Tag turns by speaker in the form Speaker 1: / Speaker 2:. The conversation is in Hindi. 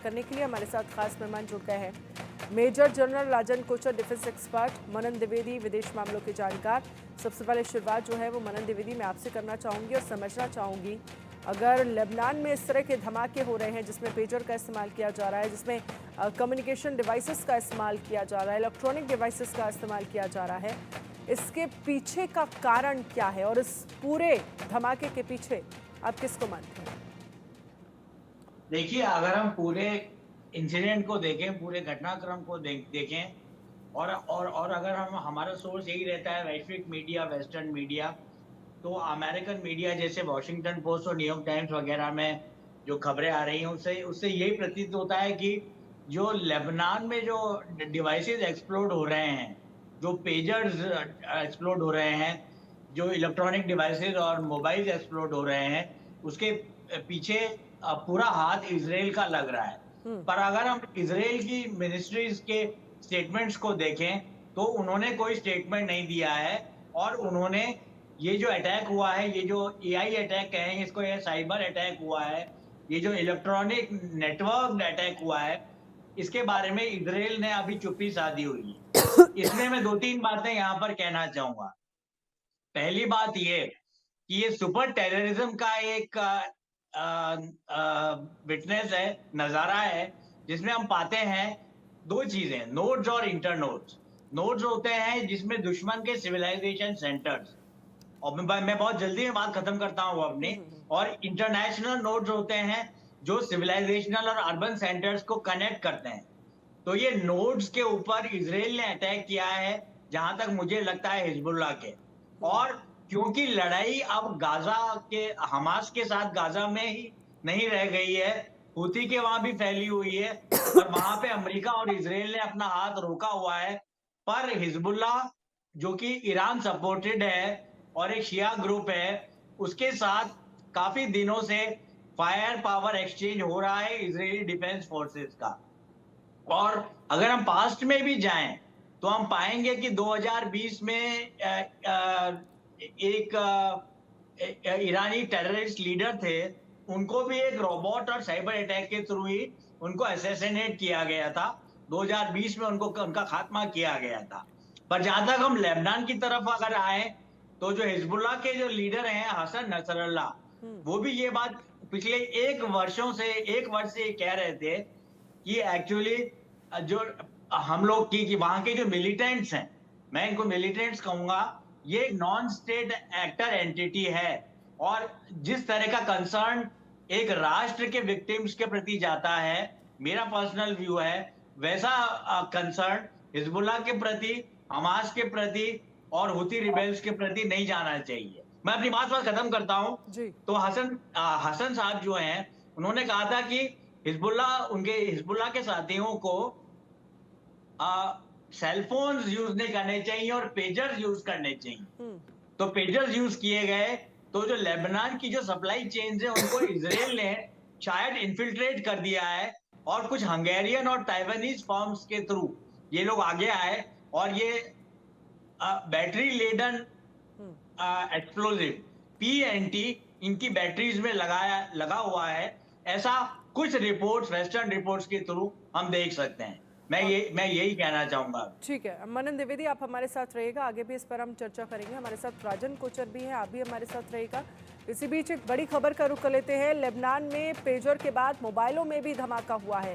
Speaker 1: करने के लिए हमारे साथ खास मेहमान जुड़ गए हैं। मेजर जनरल राजन कोचर, डिफेंस एक्सपर्ट, मनन द्विवेदी, विदेश मामलों के जानकार। सबसे पहले शुरुआत जो है वो मनन द्विवेदी मैं आपसे करना चाहूँगी और समझना चाहूँगी, अगर लेबनान में इस तरह के धमाके हो रहे हैं जिसमें पेजर का इस्तेमाल किया जा रहा है, जिसमें कम्युनिकेशन डिवाइसेस का इस्तेमाल किया जा रहा है, इलेक्ट्रॉनिक डिवाइसेस का इस्तेमाल किया जा रहा है, इसके पीछे का कारण क्या है और इस पूरे धमाके के पीछे आप किसको मानते हैं?
Speaker 2: देखिए, अगर हम पूरे इंसिडेंट को देखें, पूरे घटनाक्रम को देखें और अगर हम हमारा सोर्स यही रहता है वैश्विक मीडिया, वेस्टर्न मीडिया, तो अमेरिकन मीडिया जैसे वॉशिंगटन पोस्ट और न्यूयॉर्क टाइम्स वगैरह में जो खबरें आ रही हैं, उससे उससे यही प्रतीत होता है कि जो लेबनान में जो डिवाइसेस एक्सप्लोड हो रहे हैं, जो पेजर्स एक्सप्लोड हो रहे हैं, जो इलेक्ट्रॉनिक डिवाइसेस और मोबाइल्स एक्सप्लोड हो रहे हैं, उसके पीछे पूरा हाथ इजराइल का लग रहा है। पर अगर हम इजराइल की मिनिस्ट्रीज के स्टेटमेंट्स को देखें, तो उन्होंने कोई स्टेटमेंट नहीं दिया है और उन्होंने ये जो अटैक हुआ है, ये जो एआई अटैक कहेंगे इसको, ये साइबर अटैक हुआ है, ये जो इलेक्ट्रॉनिक नेटवर्क अटैक हुआ है, इसके बारे में इजराइल ने अभी चुप्पी साधी हुई है। इसमें मैं 2-3 बातें यहाँ पर कहना चाहूँगा। पहली बात ये कि ये सुपर टेररिज्म का एक विटनेस है, नज़ारा है, जिसमें हम पाते हैं 2 चीज़ें, नोड्स और इंटरनोड्स। नोड्स होते हैं जिसमें दुश्मन के सिविलाइजेशन सेंटर्स, और मैं बहुत जल्दी में बात खत्म करता हूँ अपनी, और इंटरनेशनल नोड्स होते हैं जो सिविलाइजेशनल और अर्बन सेंटर्स को कनेक्ट करते हैं। तो ये नोड्स के ऊपर इजराइल ने अटैक किया है, जहां तक मुझे लगता है हिजबुल्लाह के। और क्योंकि लड़ाई अब गाजा के, हमास के साथ गाजा में ही नहीं रह गई है, हूती के वहां भी फैली हुई है और वहां पे अमेरिका और इजराइल ने अपना हाथ रोका हुआ है। पर हिजबुल्लाह, जो कि ईरान सपोर्टेड है और एक शिया ग्रुप है, उसके साथ काफी दिनों से फायर पावर एक्सचेंज हो रहा है इजरायली डिफेंस फोर्सेस का। और अगर हम पास्ट में भी जाएं, तो हम पाएंगे कि 2020 में एक ईरानी टेररिस्ट लीडर थे, उनको भी एक रोबोट और साइबर अटैक के थ्रू ही उनको असैसिनेट किया गया था। 2020 में उनका खात्मा किया गया था। पर जहां तक हम लेबनान की तरफ अगर आए, तो जो हिजबुल्लाह के जो लीडर हैं हसन नसरल्लाह, वो भी ये बात पिछले 1 वर्ष से कह रहे थे कि एक्चुअली जो हम लोग की वहां के जो मिलिटेंट्स हैं, मैं इनको मिलिटेंट्स कहूंगा, ये नॉन स्टेट एक्टर एंटिटी है। और जिस तरह का कंसर्न एक राष्ट्र के विक्टिम्स के प्रति जाता है, मेरा पर्सनल व्यू है, वैसा कंसर्न हिजबुल्लाह के प्रति, हमास के प्रति और हुती रिबेल्स के प्रति नहीं जाना चाहिए। मैं अपनी बात खत्म करता हूं।
Speaker 1: जी।
Speaker 2: तो हसन साहब जो हैं, उन्होंने कहा था कि हिजबुल्लाह के साथियों को सेलफोन्स यूज नहीं करने चाहिए और पेजर्स यूज करने चाहिए। तो पेजर्स यूज किए गए, तो जो लेबनान की जो सप्लाई चेन है, उनको इजराइल ने शायद इन्फिल्ट्रेट कर दिया है और कुछ हंगेरियन और ताइवानीज फर्म्स के थ्रू ये लोग आगे आए और ये बैटरी लेडन एक्सप्लोजिव पीएनटी इनकी बैटरीज में लगा हुआ है। ऐसा कुछ रिपोर्ट्स, वेस्टर्न रिपोर्ट्स के थ्रू हम देख सकते हैं। मैं यही कहना चाहूंगा।
Speaker 1: ठीक है, मनन द्विवेदी आप हमारे साथ रहिएगा, आगे भी इस पर हम चर्चा करेंगे। हमारे साथ राजन कोचर भी हैं, आप भी हमारे साथ रहिएगा। इसी बीच एक बड़ी खबर का रुख कर लेते हैं। लेबनान में पेजर के बाद मोबाइलों में भी धमाका हुआ है।